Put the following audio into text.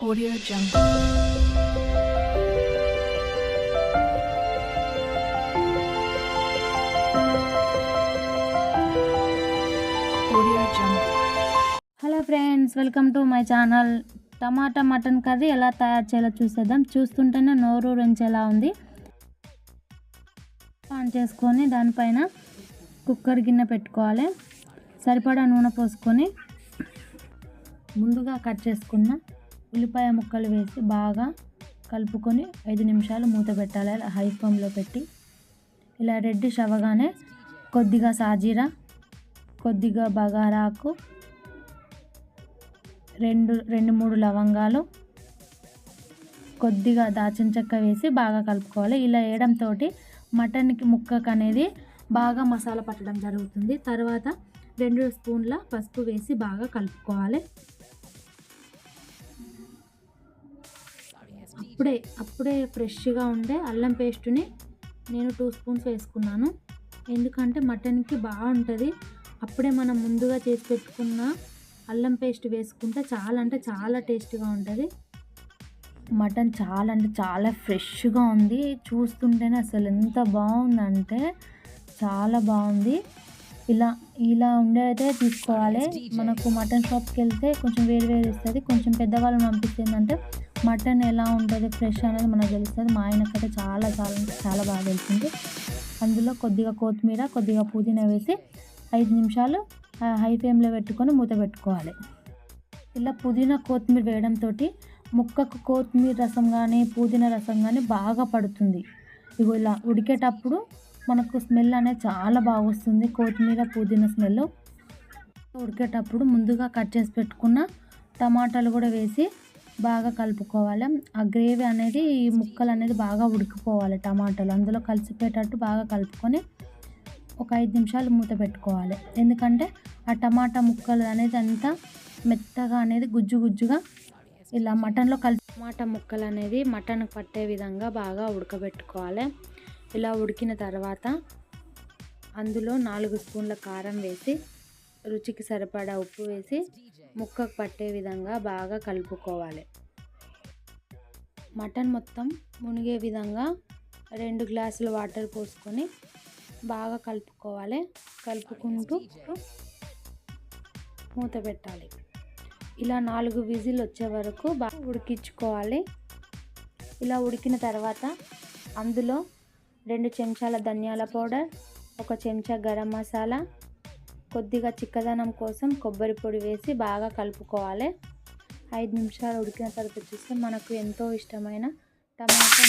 Audio Jungle. Hello friends, welcome to my channel. Tomato mutton curry ఎలా తయారు చేయాలో చూసేద్దాం. చూస్తుంటేనే నోరు రెంచేలా ఉంది. ఆన్ చేసుకొని దానిపైన కుక్కర్ గిన్నె పెట్టుకోవాలి. సరిపడా నూనె పోసుకొని ముందుగా కట్ చేసుకున్న ఉల్లిపాయ ముక్కలు వేసి బాగా కలుపుకొని 5 నిమిషాలు మూత పెట్టాలి. హై ఫ్లేమ్లో పెట్టి ఇలా రెడ్డిష్ అవ్వగానే కొద్దిగా సాజీరా, కొద్దిగా బగారాకు, రెండు మూడు లవంగాలు, కొద్దిగా దాల్చిన చెక్క వేసి బాగా కలుపుకోవాలి. ఇలా వేయడంతో మటన్కి ముక్కకు అనేది బాగా మసాలా పట్టడం జరుగుతుంది. తర్వాత 2 స్పూన్ల పసుపు వేసి బాగా కలుపుకోవాలి. అప్పుడే ఫ్రెష్గా ఉండే అల్లం పేస్టుని నేను 2 స్పూన్స్ వేసుకున్నాను. ఎందుకంటే మటన్కి బాగుంటుంది. అప్పుడే మనం ముందుగా చేసి పెట్టుకున్న అల్లం పేస్ట్ వేసుకుంటే చాలా టేస్టీగా ఉంటుంది. మటన్ చాలా ఫ్రెష్గా ఉంది. చూస్తుంటేనే అసలు ఎంత బాగుందంటే చాలా బాగుంది. ఇలా ఉండేదే తీసుకోవాలి. మనకు మటన్ షాప్కి వెళ్తే కొంచెం వేరు ఇస్తుంది. కొంచెం పెద్దవాళ్ళని పంపిస్తుందంటే మటన్ ఎలా ఉంటుంది ఫ్రెష్ అనేది మనకు తెలుస్తుంది. మా ఆయనకైతే చాలా బాగా తెలిసింది. అందులో కొద్దిగా కొత్తిమీర, కొద్దిగా పుదీనా వేసి 5 నిమిషాలు హై ఫ్లేమ్లో పెట్టుకొని మూత పెట్టుకోవాలి. ఇలా పుదీనా కొత్తిమీర వేయడంతో ముక్కకు కొత్తిమీర రసం కానీ పుదీనా రసం కానీ బాగా పడుతుంది. ఇలా ఉడికేటప్పుడు మనకు స్మెల్ అనేది చాలా బాగా వస్తుంది. కొత్తిమీర పుదీనా స్మెల్. ఉడికేటప్పుడు ముందుగా కట్ చేసి పెట్టుకున్న టమాటాలు కూడా వేసి బాగా కలుపుకోవాలి. ఆ గ్రేవీ అనేది ఈ ముక్కలు అనేది బాగా ఉడికిపోవాలి. టమాటాలు అందులో కలిసిపోయేటట్టు బాగా కలుపుకొని ఒక 5 నిమిషాలు మూత పెట్టుకోవాలి. ఎందుకంటే ఆ టమాటా ముక్కలు అనేది అంతా మెత్తగా అనేది గుజ్జుగా ఇలా మటన్లో టమాటా ముక్కలు అనేది మటన్ పట్టే విధంగా బాగా ఉడకబెట్టుకోవాలి. ఇలా ఉడికిన తర్వాత అందులో 4 స్పూన్ల కారం వేసి రుచికి సరిపడా ఉప్పు వేసి ముక్కకు పట్టే విధంగా బాగా కలుపుకోవాలి. మటన్ మొత్తం మునిగే విధంగా 2 గ్లాసుల వాటర్ పోసుకొని బాగా కలుపుకోవాలి. కలుపుకుంటూ మూత పెట్టాలి. ఇలా 4 విజిల్ వచ్చే వరకు బాగా ఉడికించుకోవాలి. ఇలా ఉడికిన తర్వాత అందులో 2 చెంచాల ధనియాల పౌడర్, 1 చెంచా గరం మసాలా, కొద్దిగా చిక్కదనం కోసం కొబ్బరి పొడి వేసి బాగా కలుపుకోవాలి. 5 నిమిషాలు ఉడికిన తర్వాత చూస్తే మనకు ఎంతో ఇష్టమైన టమాటా